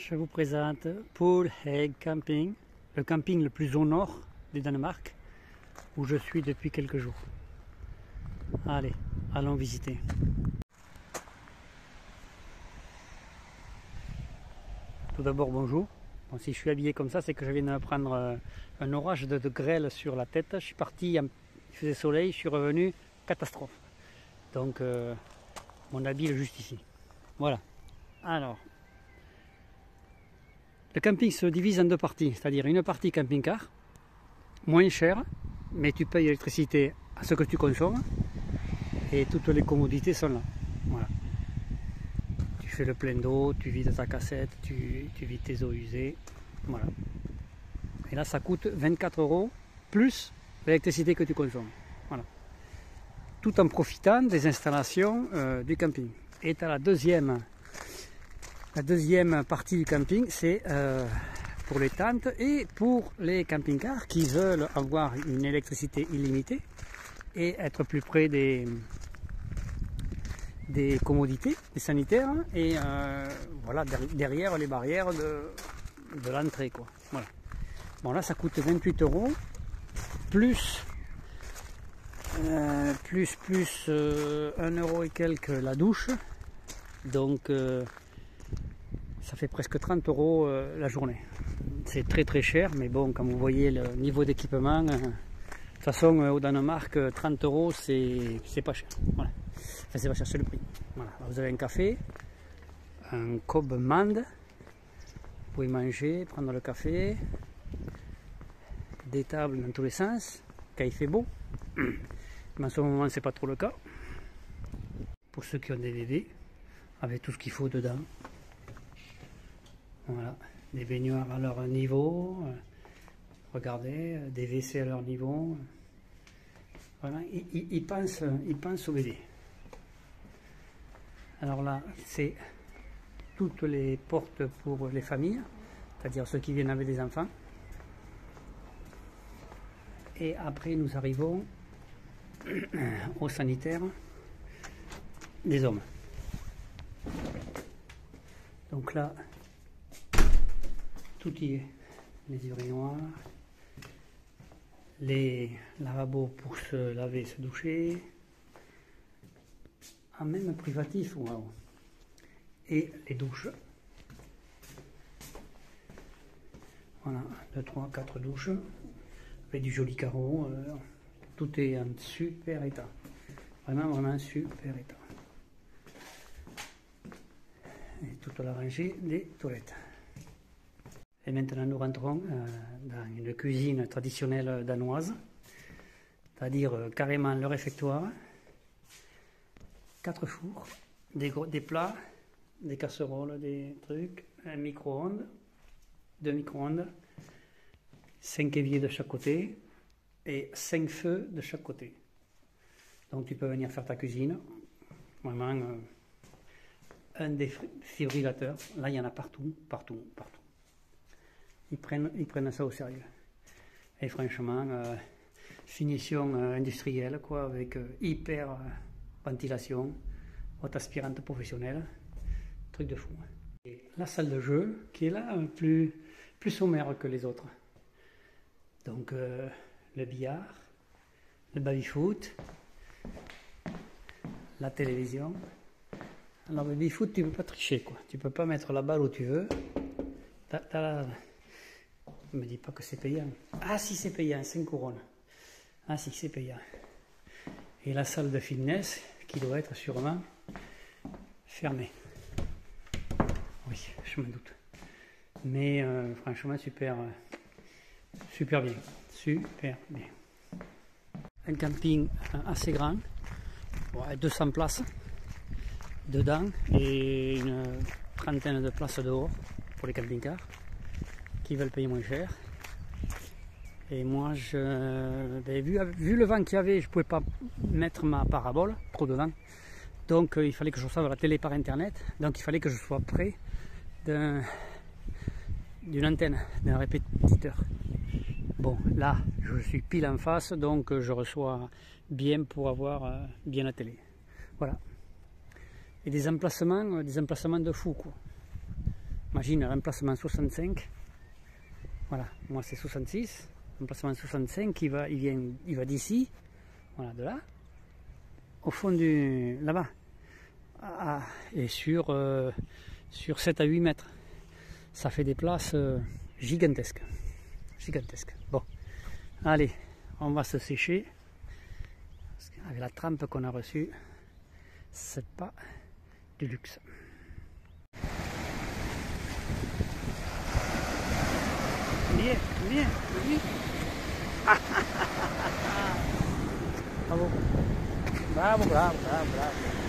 Je vous présente Poulheg Camping, le camping le plus au nord du Danemark, où je suis depuis quelques jours. Allez, allons visiter. Tout d'abord, bonjour. Bon, si je suis habillé comme ça, c'est que je viens de prendre un orage de grêle sur la tête. Je suis parti, il faisait soleil, je suis revenu, catastrophe. Donc, mon habit est juste ici. Voilà. Alors, le camping se divise en deux parties, c'est-à-dire une partie camping-car, moins cher, mais tu payes l'électricité à ce que tu consommes, et toutes les commodités sont là. Voilà. Tu fais le plein d'eau, tu vides ta cassette, tu vides tes eaux usées, voilà. Et là, ça coûte 24 € plus l'électricité que tu consommes. Voilà. Tout en profitant des installations du camping. Et tu as la deuxième partie du camping, c'est pour les tentes et pour les camping-cars qui veulent avoir une électricité illimitée et être plus près des commodités, des sanitaires, et voilà, derrière les barrières de l'entrée, quoi. Voilà. Bon, là ça coûte 28 € plus 1 € et quelques la douche, donc ça fait presque 30 € la journée. C'est très très cher, mais bon, comme vous voyez le niveau d'équipement, de toute façon au Danemark, 30 € c'est pas cher. Voilà. Enfin, c'est pas cher, c'est le prix. Voilà. Alors, vous avez un café, un cob mand, vous pouvez manger, prendre le café, des tables dans tous les sens, quand il fait beau. Mais en ce moment, c'est pas trop le cas. Pour ceux qui ont des bébés, avec tout ce qu'il faut dedans. Voilà, des baignoires à leur niveau, regardez, des WC à leur niveau. Voilà, ils pensent au bébé. Alors là, c'est toutes les portes pour les familles, c'est-à-dire ceux qui viennent avec des enfants. Et après, nous arrivons au sanitaire des hommes. Donc là, tout y est. Les urinoirs, les lavabos pour se laver et se doucher, même privatif, wow. Et les douches. Voilà, 2, 3, 4 douches, avec du joli carreau, tout est en super état. Vraiment, vraiment super état. Et toute la rangée des toilettes. Et maintenant, nous rentrons dans une cuisine traditionnelle danoise, c'est-à-dire carrément le réfectoire, 4 fours, des plats, des casseroles, des trucs, un micro-ondes, 2 micro-ondes, 5 éviers de chaque côté et 5 feux de chaque côté. Donc tu peux venir faire ta cuisine, vraiment un défibrillateur, là il y en a partout, partout, partout. Ils prennent ça au sérieux. Et franchement, finition industrielle, quoi, avec hyper ventilation, haute aspirante professionnelle, truc de fou. Et la salle de jeu, qui est là, plus sommaire que les autres. Donc, le billard, le baby-foot, la télévision. Alors, le baby-foot, tu ne peux pas tricher, quoi. Tu ne peux pas mettre la balle où tu veux. Ne me dis pas que c'est payant. Ah si, c'est payant, 5 couronnes. Ah si, c'est payant. Et la salle de fitness, qui doit être sûrement fermée. Oui, je me doute. Mais franchement, super bien. Super bien. Un camping assez grand, 200 places dedans et une trentaine de places dehors pour les camping-cars qui veulent payer moins cher. Et moi, vu le vent qu'il y avait, je ne pouvais pas mettre ma parabole trop dedans. Donc il fallait que je reçoive la télé par internet. Donc il fallait que je sois près d'une antenne, d'un répétiteur. Bon, là, je suis pile en face, donc je reçois bien pour avoir bien la télé. Voilà. Et des emplacements de fou, quoi. Imagine remplacement 65. Voilà, moi c'est 66. Remplacement 65, il va d'ici, voilà, de là, au fond du, là-bas, et sur 7 à 8 mètres. Ça fait des places gigantesques. Gigantesques. Bon, allez, on va se sécher. Parce qu'avec la trempe qu'on a reçue, c'est pas du luxe. Bien, bien, bien. Bravo. Bravo, bravo, bravo, bravo.